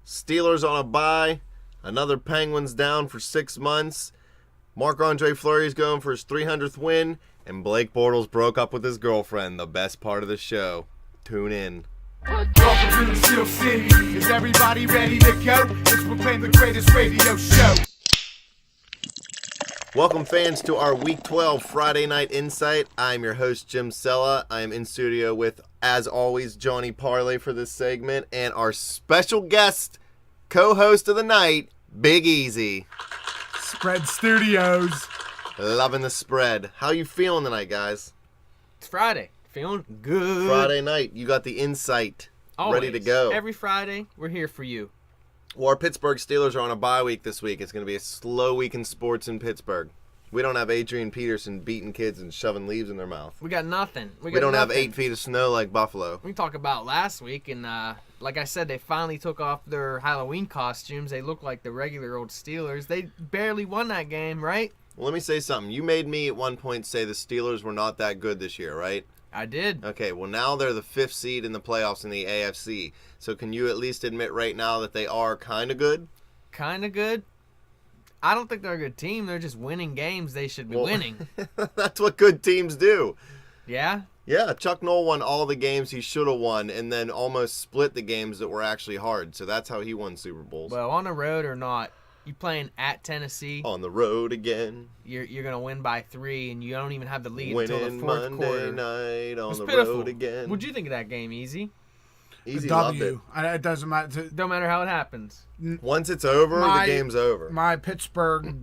Steelers on a bye. Another Penguins down for 6 months. Marc-Andre Fleury's going for his 300th win. And Blake Bortles broke up with his girlfriend. The best part of the show. Tune in. Welcome to the Steel City. Is everybody ready to go? Let's proclaim the greatest radio show. Welcome, fans, to our Week 12 Friday Night Insight. I'm your host, Jim Cella. I am in studio with, as always, Johnny Parlay for this segment. And our special guest, co-host of the night, Big Easy. Spread Studios. Loving the spread. How you feeling tonight, guys? It's Friday. Feeling good. Friday night. You got the insight Always. ready to go. Every Friday, we're here for you. Well, our Pittsburgh Steelers are on a bye week this week. It's going to be a slow week in sports in Pittsburgh. We don't have Adrian Peterson beating kids and shoving leaves in their mouth. We got nothing. We don't have 8 feet of snow like Buffalo. We talked about last week, and like I said, they finally took off their Halloween costumes. They look like the regular old Steelers. They barely won that game, right? Well, let me say something. You made me at one point say the Steelers were not that good this year, right? I did. Okay, well, now they're the 5th seed in the playoffs in the AFC. So can you at least admit right now that they are kind of good? Kind of good. I don't think they're a good team. They're just winning games they should be winning. That's what good teams do. Yeah? Yeah, Chuck Noll won all the games he should have won and then almost split the games that were actually hard. So that's how he won Super Bowls. Well, on the road or not, you playing at Tennessee. On the road again. You're going to win by 3, and you don't even have the lead Winning until the fourth Monday quarter. night on the pitiful. road again. What'd you think of that game, Easy? Easy loved it. It doesn't matter. Don't matter how it happens. Once it's over, the game's over. My Pittsburgh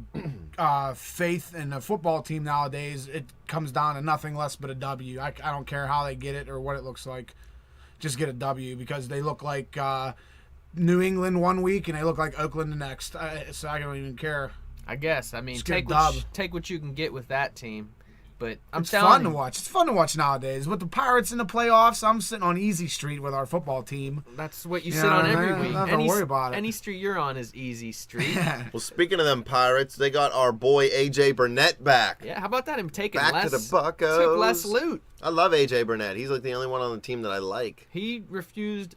faith in the football team nowadays, it comes down to nothing less but a W. I don't care how they get it or what it looks like. Just get a W because they look like New England one week and they look like Oakland the next. So I don't even care. I guess. I mean, Just take what you can get with that team. But It's fun to watch. It's fun to watch nowadays. With the Pirates in the playoffs, I'm sitting on easy street with our football team. That's what you sit on every week. Don't worry about it. Any street you're on is easy street. Well, speaking of them Pirates, they got our boy A.J. Burnett back. Yeah, how about that? Him taking back less. to the Buccos. Took less loot. I love A.J. Burnett. He's like the only one on the team that I like. He refused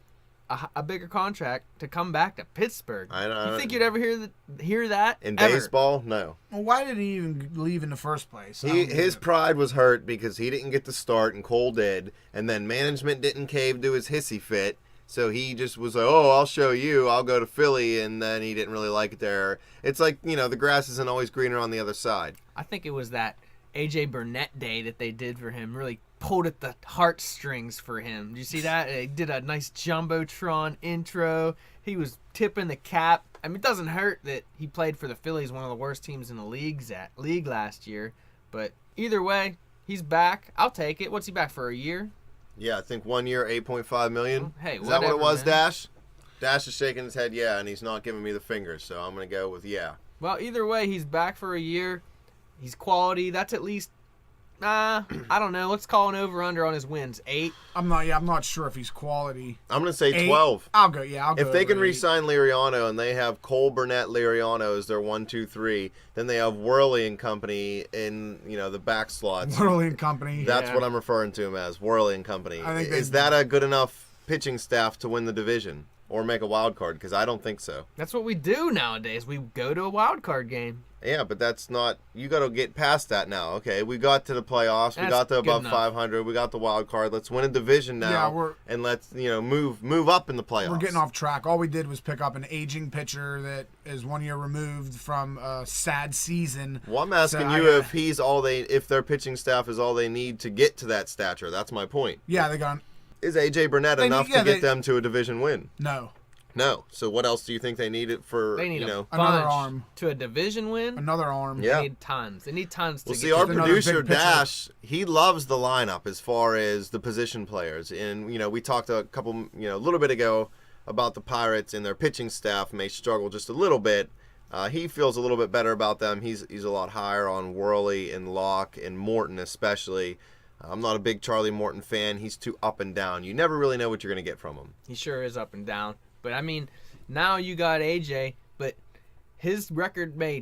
a bigger contract to come back to Pittsburgh. You think you'd ever hear that? In ever? baseball? No. Well, why did he even leave in the first place? His pride was hurt because he didn't get the start and Cole did, and then management didn't cave to his hissy fit, so he just was like, oh, I'll show you, I'll go to Philly, and then he didn't really like it there. It's like, the grass isn't always greener on the other side. I think it was that A.J. Burnett day that they did for him, really pulled at the heartstrings for him. Did you see that? He did a nice Jumbotron intro. He was tipping the cap. I mean, it doesn't hurt that he played for the Phillies, one of the worst teams in the league last year. But either way, he's back. I'll take it. What's he back for, a year? Yeah, I think 1 year, $8.5 million. Hey, is that what it was, man. Dash? Dash is shaking his head, yeah, and he's not giving me the fingers, so I'm going to go with yeah. Well, either way, he's back for a year. He's quality. That's at least, I don't know. Let's call an over-under on his wins. 8? I'm not sure if he's quality. I'm going to say 8? 12. I'll go If they can over 8. re-sign Liriano and they have Cole, Burnett, Liriano as their 1, 2, 3, then they have Worley and Company in the back slots. Worley and Company. That's what I'm referring to him as, Worley and Company. I think Is that a good enough pitching staff to win the division or make a wild card? Because I don't think so. That's what we do nowadays. We go to a wild card game. Yeah, but that's not. You got to get past that now. Okay, we got to the playoffs. We got to above 500. We got the wild card. Let's win a division now. And let's move up in the playoffs. We're getting off track. All we did was pick up an aging pitcher that is 1 year removed from a sad season. Well, I'm asking if their pitching staff is all they need to get to that stature. That's my point. Yeah, they got. Is A.J. Burnett enough to get them to a division win? No. So what else do you think they need it for? They need another arm to a division win. Another arm. Yeah. They need tons. They need tons to get. See, our producer Dash, he loves the lineup as far as the position players, and we talked a little bit ago about the Pirates and their pitching staff may struggle just a little bit. He feels a little bit better about them. He's a lot higher on Worley and Locke and Morton especially. I'm not a big Charlie Morton fan. He's too up and down. You never really know what you're going to get from him. He sure is up and down. But, I mean, now you got AJ, but his record may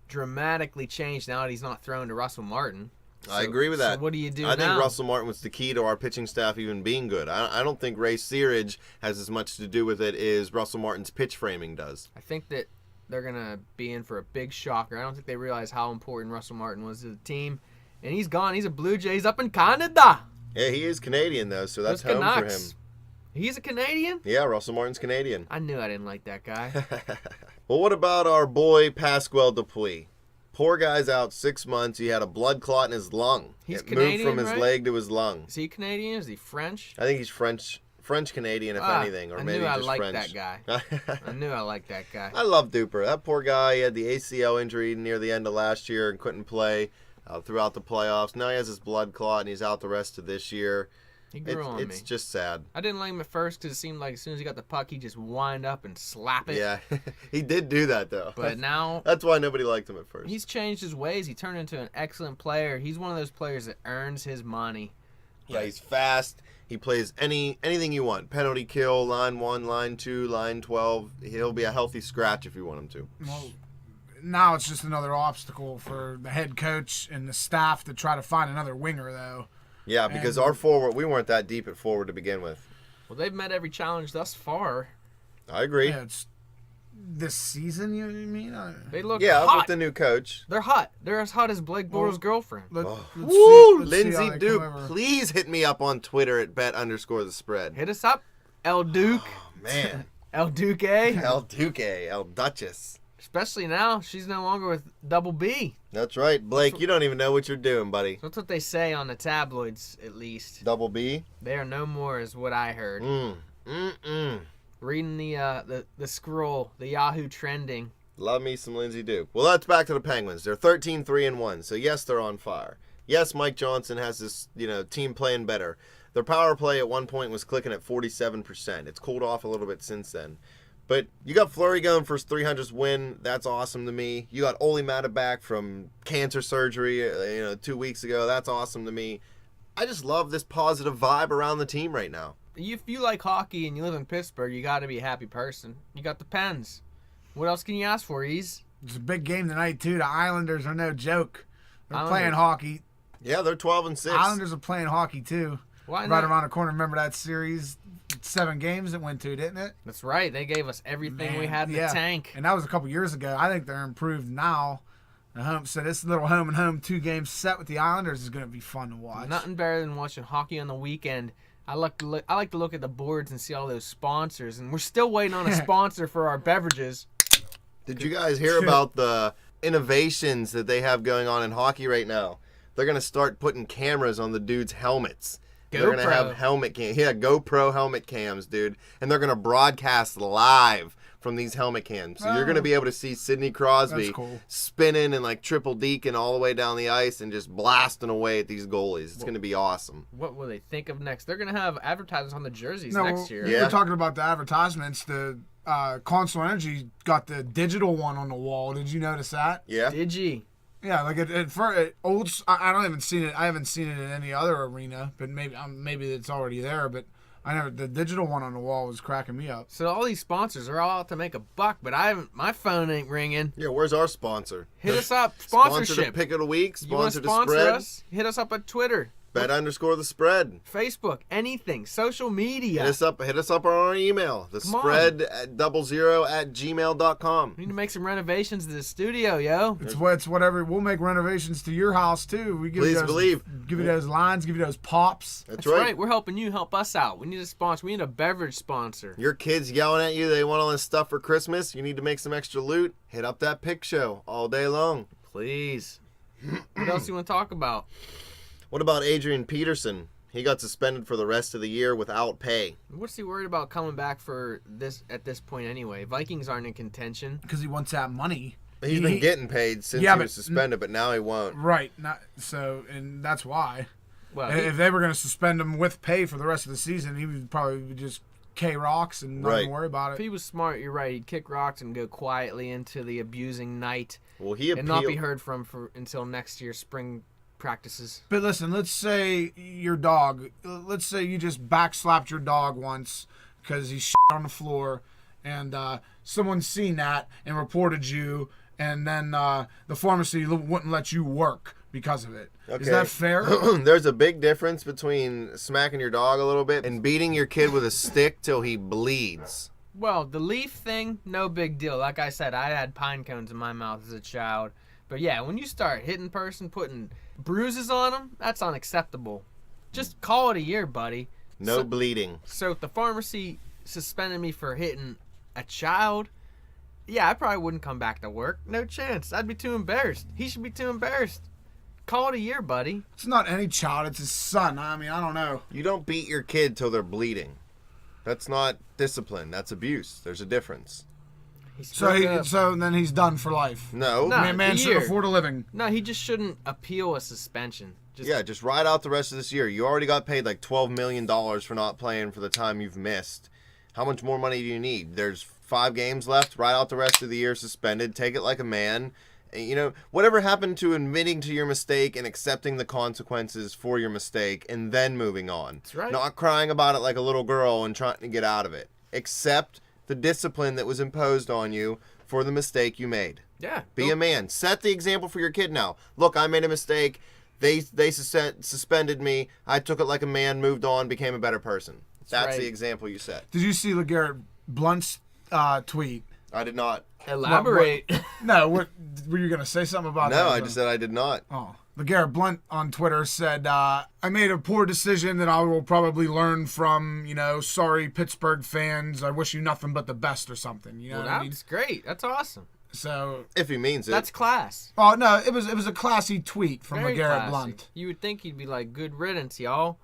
dramatically change now that he's not throwing to Russell Martin. I agree with that. So what do you do I now? think Russell Martin was the key to our pitching staff even being good. I don't think Ray Searage has as much to do with it as Russell Martin's pitch framing does. I think that they're going to be in for a big shocker. I don't think they realize how important Russell Martin was to the team. And he's gone. He's a Blue Jays up in Canada. Yeah, he is Canadian, though, so that's Those home for him. Canucks. He's a Canadian? Yeah, Russell Martin's Canadian. I knew I didn't like that guy. Well, what about our boy Pasquale Dupuis? Poor guy's out 6 months. He had a blood clot in his lung. He's it Canadian, moved from his right? leg to his lung. Is he Canadian? Is he French? I think he's French Canadian, if anything, or maybe I just liked French. that guy. I knew I liked that guy. I love Duper. That poor guy, he had the ACL injury near the end of last year and couldn't play throughout the playoffs. Now he has his blood clot and he's out the rest of this year. He grew on me. It's just sad. I didn't like him at first because it seemed like as soon as he got the puck, he just wind up and slap it. Yeah, he did do that, though. But now That's why nobody liked him at first. he's changed his ways. He turned into an excellent player. He's one of those players that earns his money. Yeah, he's fast. He plays anything you want. Penalty kill, line 1, line 2, line 12. He'll be a healthy scratch if you want him to. Well, now it's just another obstacle for the head coach and the staff to try to find another winger, though. Yeah, because And- our forward, we weren't that deep at forward to begin with. Well, they've met every challenge thus far. I agree. Yeah, it's this season, you mean? They look Yeah, hot. with the new coach. They're hot. They're as hot as Blake Bortles' girlfriend. Let's Woo! see- let's see Lindsey how they Duke, come over. please hit me up on Twitter at bet_the_spread. Hit us up, El Duke. Man, El Duque. El Duque, El Duchess. Especially now, she's no longer with Double B. That's right, Blake. You don't even know what you're doing, buddy. That's what they say on the tabloids, at least. Double B. They are no more, is what I heard. Reading the scroll, the Yahoo trending. Love me some Lindsey Duke. Well, that's back to the Penguins. They're 13-3-1. So yes, they're on fire. Yes, Mike Johnson has this, team playing better. Their power play at one point was clicking at 47%. It's cooled off a little bit since then. But you got Fleury going for his 300th win. That's awesome to me. You got Ole Mata back from cancer surgery, 2 weeks ago. That's awesome to me. I just love this positive vibe around the team right now. If you like hockey and you live in Pittsburgh, you got to be a happy person. You got the Pens. What else can you ask for, Ease? It's a big game tonight, too. The Islanders are no joke. They're Islanders. playing hockey. Yeah, they're 12-6. Islanders are playing hockey, too. Why Right not? around the corner. Remember that series? 7 games it went to, didn't it? That's right. They gave us everything we Man, had in yeah. the tank. And that was a couple years ago. I think they're improved now. So this little home and home 2-game set with the Islanders is going to be fun to watch. Nothing better than watching hockey on the weekend. I like to look at the boards and see all those sponsors, and we're still waiting on a sponsor for our beverages. Did you guys hear about the innovations that they have going on in hockey right now? They're going to start putting cameras on the dudes' helmets. They're going to have GoPro helmet cams, dude. And they're going to broadcast live from these helmet cams. So you're going to be able to see Sidney Crosby That's cool. spinning and like triple deacon all the way down the ice and just blasting away at these goalies. It's going to be awesome. What will they think of next? They're going to have advertisements on the jerseys No, next year. Yeah. We're talking about the advertisements. The Console Energy got the digital one on the wall. Did you notice that? Yeah? Digi. Yeah, like I don't even seen it. I haven't seen it in any other arena, but maybe it's already there. But the digital one on the wall was cracking me up. So all these sponsors are all out to make a buck, but my phone ain't ringing. Yeah, where's our sponsor? Hit us up. Sponsor Sponsorship. the pick of the week. You want Sponsor to the sponsor spread. us? Hit us up at Twitter, Bet_the_spread. Facebook, anything, social media. Hit us up on our email. The Come on. spread at 00@gmail.com. We need to make some renovations to the studio, yo. It's whatever. We'll make renovations to your house too. We give Please you those, believe. Give you those lines. Give you those pops. That's That's right. We're helping you help us out. We need a sponsor. We need a beverage sponsor. Your kids yelling at you they want all this stuff for Christmas. You need to make some extra loot. Hit up that pick show all day long. Please. What else you want to talk about? What about Adrian Peterson? He got suspended for the rest of the year without pay. What's he worried about coming back for this at this point anyway? Vikings aren't in contention. Because he wants that money. He's been getting paid since Yeah, he was but- suspended, but now he won't. Right. And that's why. Well, If they were going to suspend him with pay for the rest of the season, he would probably just K-Rocks and not even worry about if it. he was smart, you're right. He'd kick rocks and go quietly into the abusing night Well, he and not be appealed. heard from until next year's spring practices. But listen, let's say your dog, let's say you just backslapped your dog once because he shit on the floor and someone's seen that and reported you, and then the pharmacy wouldn't let you work because of it. Is Okay. that fair? There's a big difference between smacking your dog a little bit and beating your kid with a stick till he bleeds. Well, the leaf thing, no big deal. Like I said, I had pine cones in my mouth as a child. But yeah, when you start hitting person, putting bruises on them, that's unacceptable. Just call it a year, buddy. No bleeding. So if the pharmacy suspended me for hitting a child, yeah, I probably wouldn't come back to work. No chance. I'd be too embarrassed. He should be too embarrassed. Call it a year, buddy. It's not any child. It's his son. I mean, I don't know. You don't beat your kid till they're bleeding. That's not discipline. That's abuse. There's a difference. So then he's done for life. No. No. Man a should year. afford a living. No, he just shouldn't appeal a suspension. Just ride out the rest of this year. You already got paid like $12 million for not playing for the time you've missed. How much more money do you need? There's 5 games left. Ride out the rest of the year suspended. Take it like a man. You know, whatever happened to admitting to your mistake and accepting the consequences for your mistake and then moving on? That's right. Not crying about it like a little girl and trying to get out of it. Accept the discipline that was imposed on you for the mistake you made. Yeah. Be a man. Set the example for your kid now. Look, I made a mistake. They suspended me. I took it like a man, moved on, became a better person. That's right. the example you set. Did you see LeGarrette Blount's tweet? I did not. Elaborate. No, were you going to say something about that? No, I just said I did not. Oh. LeGarrette Blount on Twitter said, I made a poor decision that I will probably learn from, sorry, Pittsburgh fans. I wish you nothing but the best or something. You know Well, what I mean? that's great. That's awesome. So, If he means it. That's class. oh, no, it was a classy tweet from Very LeGarrette classy. Blount. You would think he'd be like, good riddance, y'all.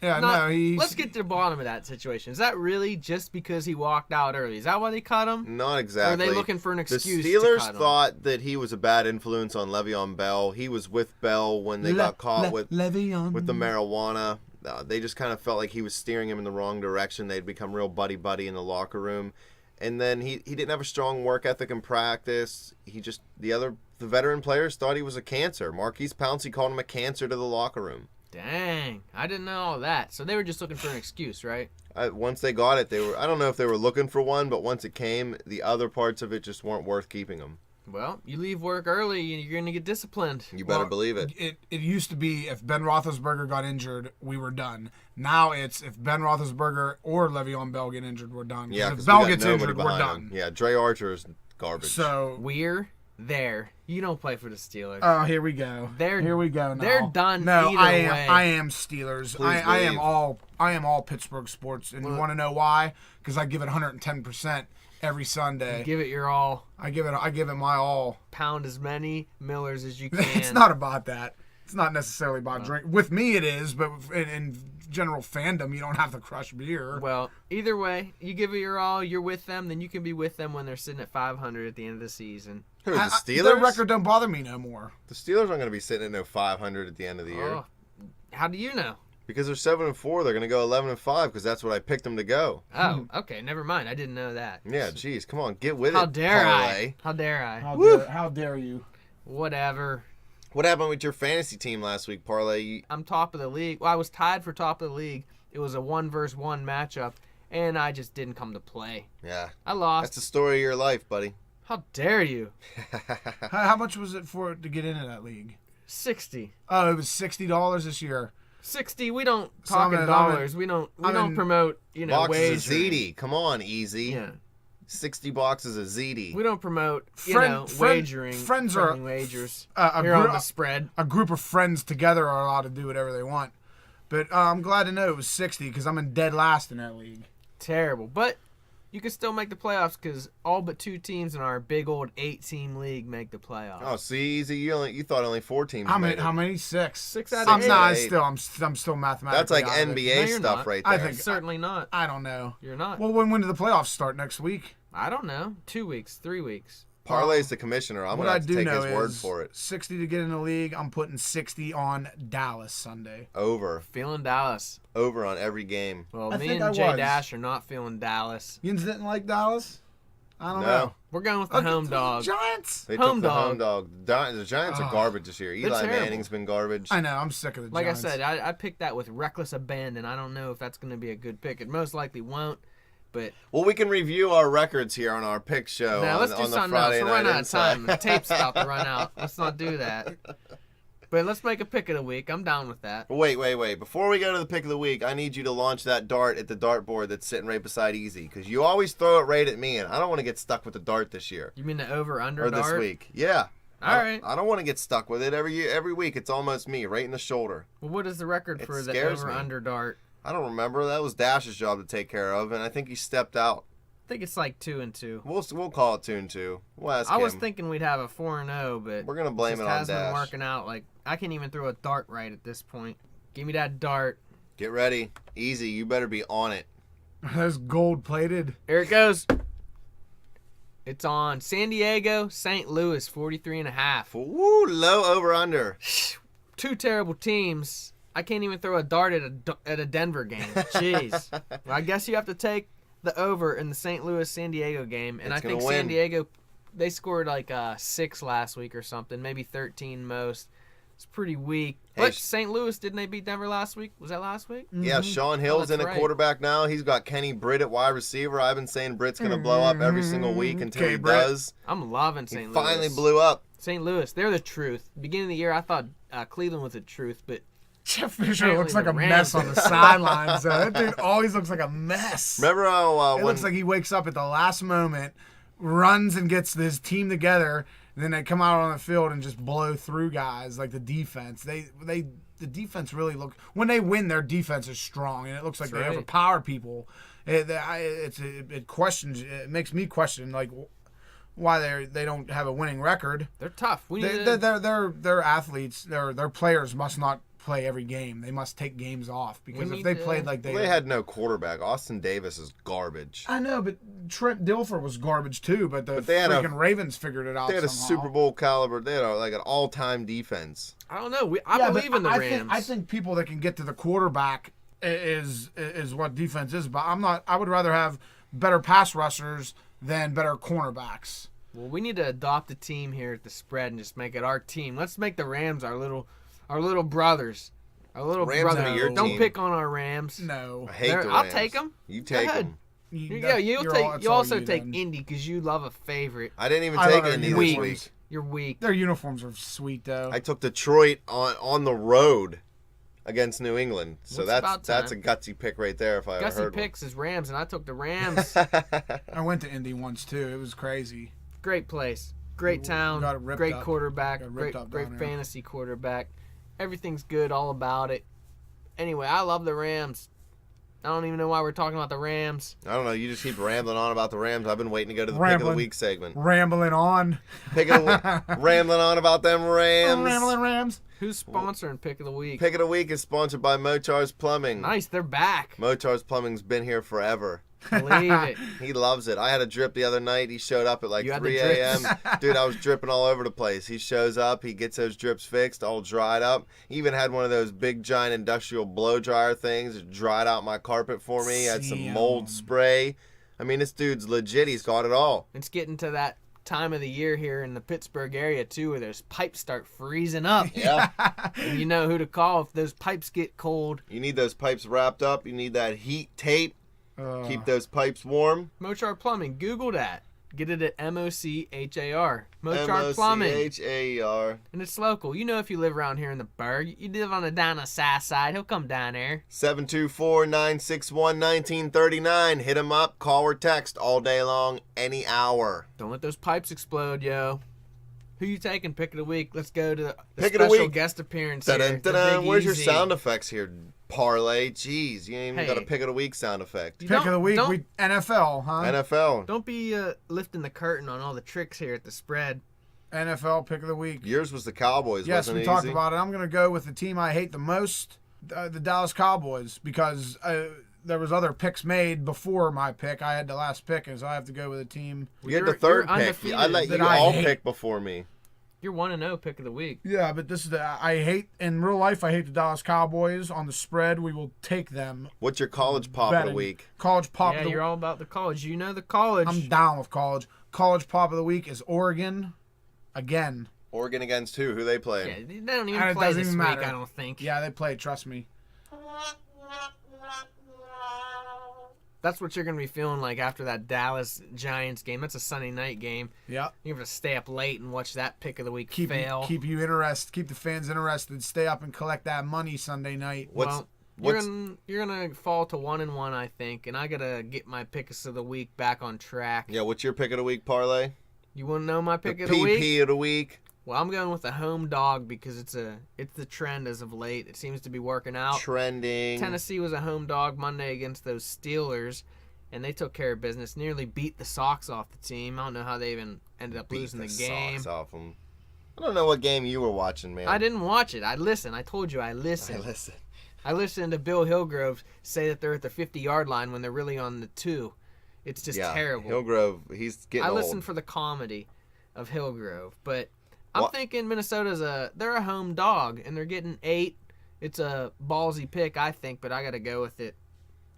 Yeah, Not- no, he's... Let's get to the bottom of that situation. Is that really just because he walked out early? Is that why they cut him? Not exactly. Or are they looking for an excuse The to Steelers cut him? thought that he was a bad influence on Le'Veon Bell. He was with Bell when they got caught with the marijuana. They just kind of felt like he was steering him in the wrong direction. They'd become real buddy-buddy in the locker room. And then he didn't have a strong work ethic in practice. The veteran players thought he was a cancer. Marquise Pouncey called him a cancer to the locker room. Dang. I didn't know all that. So they were just looking for an excuse, right? Once they got it, I don't know if they were looking for one, but once it came, the other parts of it just weren't worth keeping them. Well, you leave work early and you're going to get disciplined. You better believe it. It used to be if Ben Roethlisberger got injured, we were done. Now it's if Ben Roethlisberger or Le'Veon Bell get injured, we're done. Yeah, if 'cause Bell we got gets nobody injured, we're behind done. him. Yeah, Dre Archer is garbage. So, We're there. You don't play for the Steelers. oh, here we go. Here we go. Now. They're done No, either I am. way. I am Steelers. I am believe. I am all Pittsburgh sports, and you want to know why? Because I give it 110% every Sunday. Give it your all. I give it my all. Pound as many Millers as you can. It's not about that. It's not necessarily about drink. With me, it is, but in general fandom, you don't have to crush beer. Well, either way, you give it your all, you're with them, then you can be with them when they're sitting at 500 at the end of the season. Who, the Steelers? Their record don't bother me no more. The Steelers aren't going to be sitting at no 500 at the end of the year. Oh, how do you know? Because they're 7-4, they're going to go 11-5 because that's what I picked them to go. Oh, okay, never mind. I didn't know that. Yeah, geez, come on, get with How it. dare Parlay. I? How dare I? How dare you? Whatever. What happened with your fantasy team last week, Parlay? I'm top of the league. Well, I was tied for top of the league. It was a 1-versus-1 matchup, and I just didn't come to play. Yeah, I lost. that's the story of your life, buddy. How dare you? How much was it for to get into that league? 60. Oh, it was $60 this year. 60. We don't So talk I'm in in- dollars. We don't I'm in- promote, Boxes wagers. of ZD. Come on, easy. Yeah. 60 boxes of ZD. We don't promote, Friend- wagering. friends are- friendly wagers. a Here on group- the spread. A group of friends together are allowed to do whatever they want. But I'm glad to know it was 60 because I'm in dead last in that league. Terrible. But you can still make the playoffs because all but 2 teams in our big old 8-team league make the playoffs. Oh, see, easy. You thought only 4 teams How made many? it. How many? 6. 6 out of I'm 8. not. Eight. I'm still mathematically. That's like out of it. NBA No, you're stuff not. right I there. think- Certainly not. I don't know. You're not. Well, when do the playoffs start next week? I don't know. 2 weeks, 3 weeks. Parlay's the commissioner. I'm What going to I have to do take know his word is for it. 60 to get in the league. I'm putting 60 on Dallas Sunday. Over. Feeling Dallas. Over on every game. Well, I me think and I Jay was. Dash are not feeling Dallas. Yins didn't like Dallas. I don't No. know. We're going with the home dog. Giants. They Home took the dog. home dog. The Giants are Oh. garbage this year. Eli terrible. Manning's been garbage. I know. I'm sick of the Like Giants. I said, I picked that with reckless abandon. I don't know if that's going to be a good pick. It most likely won't. But Well, we can review our records here on our pick show now on, let's do on the something else. Friday We're night running out of inside. time. The tape's about to run out. Let's not do that. But let's make a pick of the week. I'm down with that. Wait. Before we go to the pick of the week, I need you to launch that dart at the dartboard that's sitting right beside Easy, because you always throw it right at me, and I don't want to get stuck with the dart this year. You mean the over-under Or this dart? week. Yeah. All right. I don't want to get stuck with it. Every week, it's almost me, right in the shoulder. Well, what is the record It for the scares me. over-under dart? I don't remember. That was Dash's job to take care of, and I think he stepped out. I think it's like 2-2. We'll call it 2-2. We'll ask I him. was thinking we'd have a 4-0, but We're gonna blame just it on hasn't been Dash. working out. Like I can't even throw a dart right at this point. Give me that dart. Get ready. Easy. You better be on it. That's gold plated. Here it goes. It's on San Diego, St. Louis, 43.5. Woo, low over under. Two terrible teams. I can't even throw a dart at a Denver game. Jeez. Well, I guess you have to take the over in the St. Louis San Diego game, and It's I think gonna San win. Diego, they scored like 6 last week or something, maybe 13 most. It's pretty weak. Hey, But St. Louis, didn't they beat Denver last week? Was that last week? Yeah, Sean Hill's that's in at right. quarterback now. He's got Kenny Britt at wide receiver. I've been saying Britt's going to blow up every single week until Okay, he Britt. does. I'm loving He St. Louis. finally blew up. St. Louis, they're the truth. Beginning of the year, I thought Cleveland was the truth, but Jeff Fisher Apparently looks like the a mess Rams. on the sidelines. That dude always looks like a mess. Remember how It when looks like he wakes up at the last moment, runs and gets his team together, and then they come out on the field and just blow through guys like the defense. The defense really look when they win, their defense is strong, and it looks like That's they right. overpower people. It makes me question like why they don't have a winning record. they're tough. We need Their athletes, their players must not play every game. They must take games off because We if they need to- played like they had no quarterback. Austin Davis is garbage. I know, but Trent Dilfer was garbage too. But the they had freaking Ravens figured it out. They had a somehow. Super Bowl caliber. They had like an all-time defense. I don't know. I Yeah, but believe in the I Rams. I think people that can get to the quarterback is what defense is. But I'm not. I would rather have better pass rushers than better cornerbacks. Well, we need to adopt a team here at the spread and just make it our team. Let's make the Rams our little brothers. Our little Rams brothers. are your Don't team. pick on our Rams. No. I hate They're- the I'll Rams. take 'em. You Go take ahead. them. Yeah, It's you all also you take then. Indy because you love a favorite. I didn't even I take love our Indy this uniforms. week. You're weak. Their uniforms are sweet though. I took Detroit on the road against New England. So Well, it's about that's a time. gutsy pick right there if I ever Gussie heard picks is Rams, and I took the Rams. I went to Indy once too. It was crazy. Great place, great town, got it ripped great up. quarterback, Got ripped up great down there. fantasy quarterback. Everything's good, all about it. Anyway, I love the Rams. I don't even know why we're talking about the Rams. I don't know. You just keep rambling on about the Rams. I've been waiting to go to the pick of Rambling. the week segment. Rambling on. Pick of the week. Rambling on about them Rams. Rambling Rams. Who's sponsoring Pick of the Week? Pick of the week is sponsored by Mochar's Plumbing. Nice, they're back. Mochar's Plumbing's been here forever. Believe it. He loves it. I had a drip the other night. He showed up at like You had the 3 a.m. Dude, I was dripping all over the place. He shows up. He gets those drips fixed, all dried up. He even had one of those big, giant industrial blow dryer things. It dried out my carpet for me. Had some Damn. mold spray. I mean, this dude's legit. He's got it all. It's getting to that time of the year here in the Pittsburgh area, too, where those pipes start freezing up. Yeah. And you know who to call if those pipes get cold. You need those pipes wrapped up. You need that heat tape. Keep those pipes warm. Mochar Plumbing. Google that. Get it at Mochar. Mochar Plumbing. Mochar. And it's local. You know if you live around here in the burg. You live on the down the south side. He'll come down there. 724-961-1939. Hit him up. Call or text all day long, any hour. Don't let those pipes explode, yo. Who you taking? Pick of the week. Let's go to the Pick of the special week. guest appearance here. Dun-dun, the dun-dun. Big Where's your Easy. sound effects here, Parlay? Jeez, you ain't even got a Hey. pick of the week sound effect. You Pick of don't- the week. don't- We NFL, huh? NFL. Don't be lifting the curtain on all the tricks here at the spread. NFL pick of the week. Yours was the Cowboys, Yes, wasn't we it? talked Easy? about it. I'm going to go with the team I hate the most, the Dallas Cowboys, because there was other picks made before my pick. I had the last pick, and so I have to go with a team. You had You're- the third you're pick. undefeated. I let you That I all hate. pick before me. You're 1-0 pick of the week. Yeah, but this is I hate in real life. I hate the Dallas Cowboys on the spread. We will take them. What's your college pop of the Betting. week? College pop Yeah, of the you're all about the college. You know the college. I'm down with college. College pop of the week is Oregon, again. Oregon against who? Who they Yeah, play? they don't even And it play doesn't this even week, matter. I don't think. Yeah, they play. Trust me. That's what you're going to be feeling like after that Dallas Giants game. That's a Sunday night game. Yeah. You're going to stay up late and watch that pick of the week Keep fail. you interested. Keep the fans interested. Stay up and collect that money Sunday night. You're gonna fall to 1-1, I think, and I gotta get my picks of the week back on track. Yeah, what's your pick of the week, Parlay? You want to know my pick The of the week? PP of the week. Well, I'm going with the home dog because it's the trend as of late. It seems to be working out. Trending. Tennessee was a home dog Monday against those Steelers, and they took care of business. Nearly beat the socks off the team. I don't know how they even ended up losing the game. Socks off them. I don't know what game you were watching, man. I didn't watch it. I listened. I told you I listened. I listened to Bill Hillgrove say that they're at the 50-yard line when they're really on the 2. It's just terrible. Hillgrove, he's getting old. I listened for the comedy of Hillgrove, but I'm thinking Minnesota's they're a home dog, and they're getting 8. It's a ballsy pick, I think, but I got to go with it.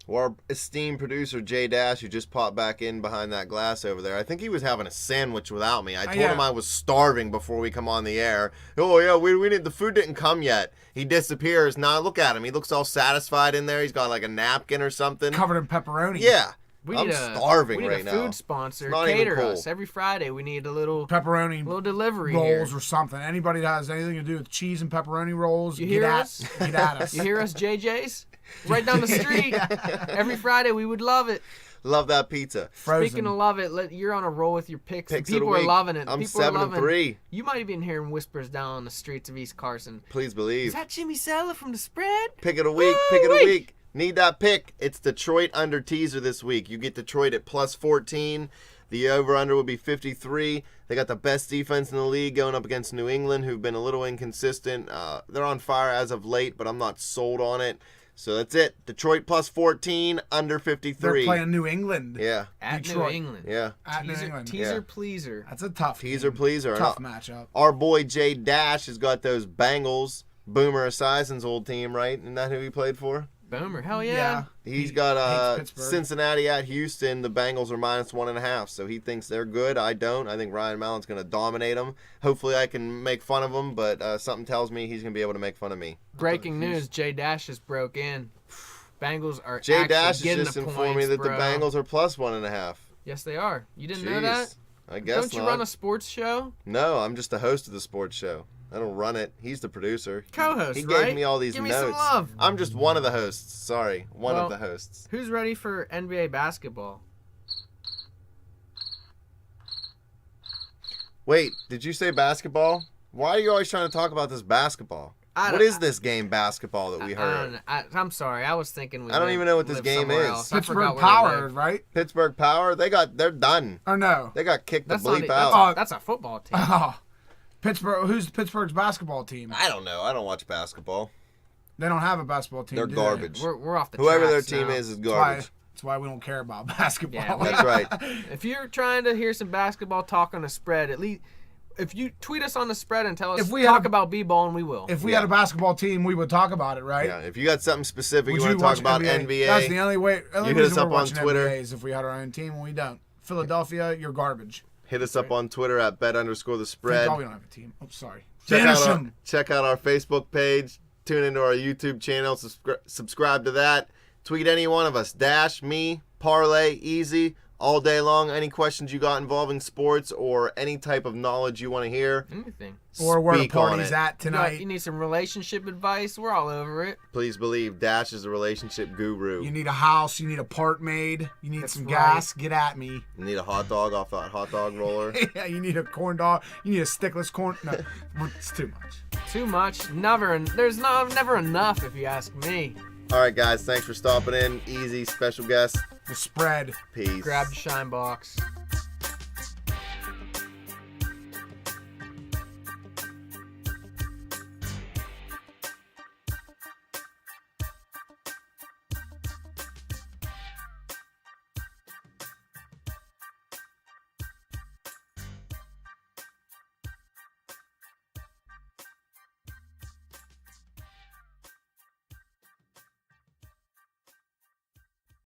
Well, our esteemed producer, Jay Dash, who just popped back in behind that glass over there, I think he was having a sandwich without me. I told him I was starving before we come on the air. Oh, yeah, the food didn't come yet. He disappears. Now, look at him. He looks all satisfied in there. He's got like a napkin or something. Covered in pepperoni. Yeah. I'm starving right now. We need a food sponsor. Not Cater even cool. us. Every Friday we need a little pepperoni little delivery rolls here. or something. Anybody that has anything to do with cheese and pepperoni rolls, you hear us? Get at us. You hear us, JJ's? Right down the street. Every Friday we would love it. Love that pizza. Frozen. Speaking of love it, you're on a roll with your picks. Picks People of the are week. loving it. I'm People are 7-3. You might have been hearing whispers down on the streets of East Carson. Please believe. Is that Jimmy Cella from the spread? Pick of the week. Pick of the week. Need that pick. It's Detroit under teaser this week. You get Detroit at plus 14. The over-under will be 53. They got the best defense in the league going up against New England, who've been a little inconsistent. They're on fire as of late, but I'm not sold on it. So that's it. Detroit plus 14, under 53. They're playing New England. Yeah. At Detroit. New England. Yeah. At New England. Teaser Yeah. pleaser. That's a tough Teaser game. pleaser. Tough matchup. Our boy Jay Dash has got those Bengals. Boomer Esiason's old team, right? Isn't that who he played for? Boomer. Hell yeah. He's He got hates Pittsburgh. Cincinnati at Houston. The Bengals are minus 1.5, so he thinks they're good. I don't. I think Ryan Mallon's going to dominate them. Hopefully I can make fun of him, but something tells me he's going to be able to make fun of me. Breaking news, Jay Dash just broke in. Bengals are Jay actually Dash has getting just the informed me points, that bro. the Bengals are plus 1.5. Yes, they are. You didn't know Jeez. that? I guess Don't you not. run a sports show? No, I'm just the host of the sports show. I don't run it. He's the producer. Co-host, He right? gave me all these Give me notes. some love. I'm just one of the hosts. Sorry, one of Well, the hosts. Who's ready for NBA basketball? Wait, did you say basketball? Why are you always trying to talk about this basketball? What is this game basketball that we heard? I'm sorry. I was thinking I don't even know what this game is. Else. I forgot Pittsburgh where they Power, live. right? Pittsburgh Power, they're done. Or no? They got kicked the That's not. bleep out. That's a football team. Oh, Pittsburgh. Who's Pittsburgh's basketball team? I don't know. I don't watch basketball. They don't have a basketball team. They're do garbage. We're off the Whoever their tracks team now. is They? garbage. That's why we don't care about basketball. Yeah, That's right. If you're trying to hear some basketball talk on the spread, at least if you tweet us on the spread and tell us If we talk had a- about b-ball, and we will. If we Yeah. had a basketball team, we would talk about it, right? Yeah, if you got something specific Would you want to watch talk about NBA, That's the only way. Only you hit us reason up we're on watching Twitter. NBA is if we had our own team, and we don't. Philadelphia, you're garbage. hit us up on Twitter at bet_the Thank spread. God we don't have a team. Oh, sorry. Check Banish out, our, them. check out our Facebook page. Tune into our YouTube channel. Subscribe to that. Tweet any one of us. Dash, me, Parlay, Easy, all day long. Any questions you got involving sports or any type of knowledge you want to hear, Anything. Or where the speak on party's it. at You tonight. need some relationship advice? We're all over it. Please believe Dash is a relationship guru. You need a house. You need a part made. You need That's some right. gas. Get at me. You need a hot dog off that hot dog roller. Yeah, you need a corn dog. You need a stickless corn. No, it's too much. Too much. There's never enough, if you ask me. All right, guys. Thanks for stopping in. Easy special guest. The spread. Peace. Grab the shine box.